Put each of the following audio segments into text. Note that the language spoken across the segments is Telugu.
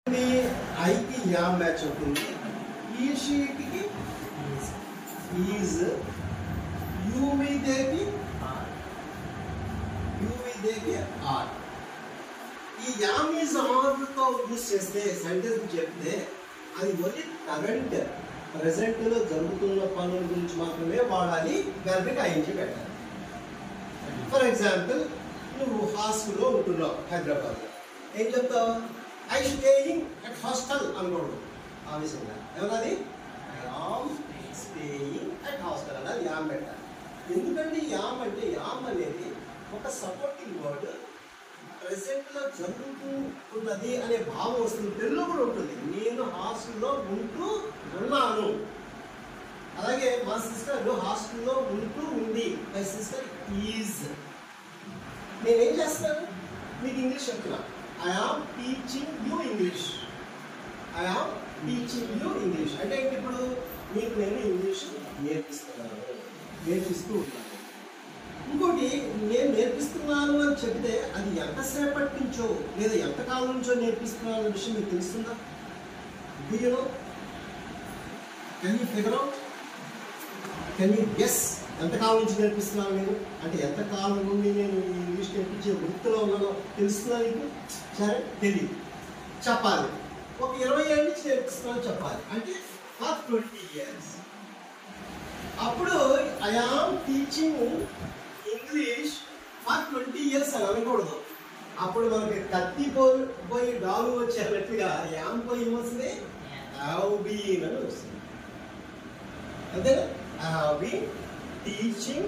ఐకి యామ్ మ్యాచ్ అవుతుంది. ఈ షీట్కి ఈజ్, యూ మీదేకి ఆర్. ఈ యామ్ ఈజ్ ఆర్తో యూజ్ చేస్తే సెంటెన్స్ చెప్తే అది ఓన్లీ కరెంట్ ప్రెసెంట్ లో జరుగుతున్న పనుల గురించి మాత్రమే వాడాలి. వెర్బ్కి ఐఎన్జీ పెట్టాలి. ఫర్ ఎగ్జాంపుల్, నువ్వు హాస్టల్లో ఉంటున్నావు హైదరాబాద్లో, ఏం చెప్తావు? ఐ స్టేయింగ్ అట్ హాస్టల్ అనకూడదు. ఆ విషయంగా ఏమన్నది? I am staying at hostel అన్నది యామ్ పెట్టాలి. ఎందుకంటే యామ్ అంటే, యామ్ అనేది ఒక సపోర్టింగ్ వర్డ్, ప్రెసెంట్ లో జరుగుతున్నది అనే భావం వస్తుంది. తెలుగులో కూడా ఉంటుంది, నేను హాస్టల్లో ఉంటూ ఉన్నాను. అలాగే మా సిస్టర్ హాస్టల్లో ఉంటూ ఉంది. My sister is. నేనేం చేస్తాను? మీకు ఇంగ్లీష్ చెప్తున్నా. I am teaching you English. I am teaching you English అంటే ఏంటి? ఇప్పుడు మీకు నేను ఇంగ్లీష్ నేర్పిస్తున్నాను, నేర్పిస్తూ ఉన్నాను. ఇంకోటి, నేను నేర్పిస్తున్నాను అని చెప్తే అది ఎంతసేపటి నుంచో లేదా ఎంతకాలం నుంచో నేర్పిస్తున్నాను అనే విషయం మీకు తెలుస్తుందా? Do you know? Can you figure out? Can you guess? ఎంతకాలం నుంచి నేర్పిస్తున్నాను నేను అంటే, ఎంతకాలం నుండి నేను ఈ ఇంగ్లీష్ నేర్పించే వృత్తిలో ఉన్నానో తెలుస్తుందా నీకు? సరే, తెలియదు. చెప్పాలి. ఒక 20 ఏళ్ళ నుంచి నేర్పిస్తున్నాను చెప్పాలి. అంటే ఫర్ 20 years. అప్పుడు I am teaching English for 20 years అని అనకూడదు. అప్పుడు మనకి కత్తి పోయి డాలు వచ్చేటట్టుగా యామ్ పోయి ఏమొస్తుంది? హ్యావ్ బీన్ అని వస్తుంది. అంతేనా? I have been teaching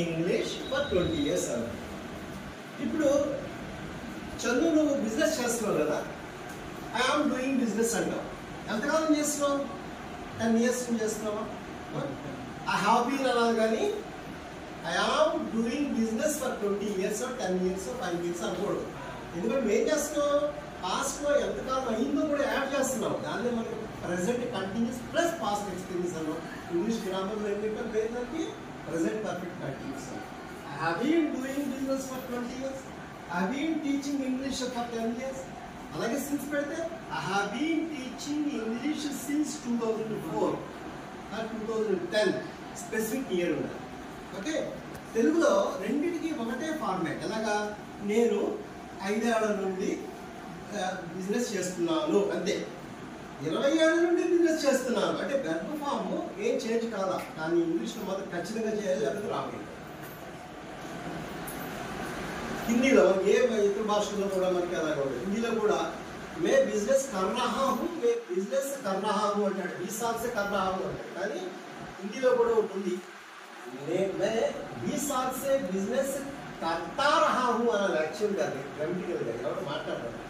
English for 20 years అన్న. ఇప్పుడు చదువు నువ్వు బిజినెస్ చేస్తున్నావు కదా, ఐ ఆమ్ డూయింగ్ బిజినెస్ అంటావు. ఎంతకాలం చేస్తున్నావు? 10 years నుంచి చేస్తున్నావా? ఐ హ్యావ్ బీన్ అనాలి, కానీ I am doing business for 20 years, 10 years, 5 years అనకూడదు. ఎందుకంటే నువ్వు ఏం చేస్తున్నావు? పాస్ట్లో ఎంతకాలం అయిందో కూడా యాడ్ చేస్తున్నావు. దాన్ని మనకి present continuous plus past experience అన్నాం. ఇంగ్లీష్ గ్రామర్లో ఏం పెట్టాం? పేరుకి present perfect continuous. I have been doing business for 20 years. I have been teaching English for 10 years. అలాగే సిన్స్ పెడితే I have been teaching English since 2004 or 2010 specific year ఉండాలి. ఓకే, తెలుగులో రెండింటికి ఒకటే ఫార్మాట్. ఎలాగా? నేను 5 ఏళ్ల నుండి బిజినెస్ చేస్తున్నాను అంతే. 20 ఏళ్ల నుండి బిజినెస్ చేస్తున్నాను అంటే వెర్బ్ ఫామ్ ఏం చేంజ్ కాదా, కానీ ఇంగ్లీష్లో మాత్రం ఖచ్చితంగా చేయాలి, లేకపోతే రాలేదు. హిందీలో ఏ ఇతర భాషల్లో కూడా మనకి అలాగే ఉంటుంది. హిందీలో కూడా మే బిజినెస్ కర్ రహా హూ, మే బిజినెస్ కర్ రహా హూ అంటాడు, 20 साल से कर रहा हूँ అంటాడు. కానీ హిందీలో కూడా ఉంటుంది, मैं 20 साल से बिजनेस करता रहा हूँ అనాలి. యాక్చువల్గా గ్రామటికల్గా ఎవరు మాట్లాడతారు?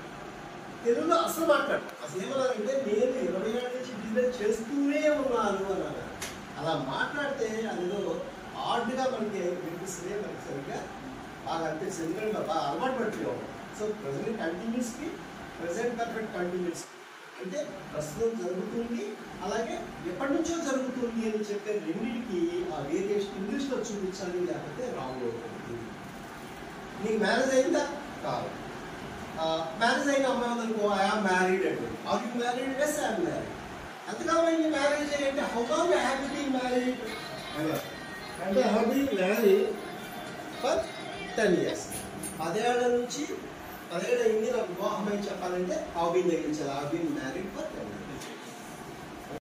తెలుగులో అసలు మాట్లాడు. అసలు ఏమన్నారంటే, నేను 20 ఏళ్ళ నుంచి బిజినెస్ చేస్తూనే ఉన్నాను అన్నాను. అలా మాట్లాడితే అదేదో ఆర్డ్గా మనకి వినిపిస్తుంది, మనకి సరిగ్గా బాగా అనిపిస్తుంది. ఎందుకంటే బాగా అలవాటు పడిపోయాం. సో ప్రెసెంట్ కంటిన్యూస్కి ప్రెసెంట్ పర్ఫెక్ట్ కంటిన్యూస్ అంటే ప్రస్తుతం జరుగుతుంది, అలాగే ఎప్పటి నుంచో జరుగుతుంది అని చెప్పే రెండింటికి ఆ వేరియేషన్ ఇంగ్లీష్లో చూపించాలి, లేకపోతే రాంగ్ అవుతుంది. నీకు మ్యారేజ్ అయిందా? కాదు. మ్యారేజ్ అయిన అమ్మాయి ఉందనుకో, ఐ ఆమ్ మ్యారీడ్ అంటే. Are you married? Yes, I am married. ఎంతకాలం అయింది మ్యారేజ్ అయ్యంటే, how long you have been married అంటే, I have been married for 10 years. 10 ఏళ్ల నుంచి 10 ఏళ్ళు అయింది నాకు వివాహం అని చెప్పాలంటే హావ్ బీన్ తగ్గించాలి. Have been married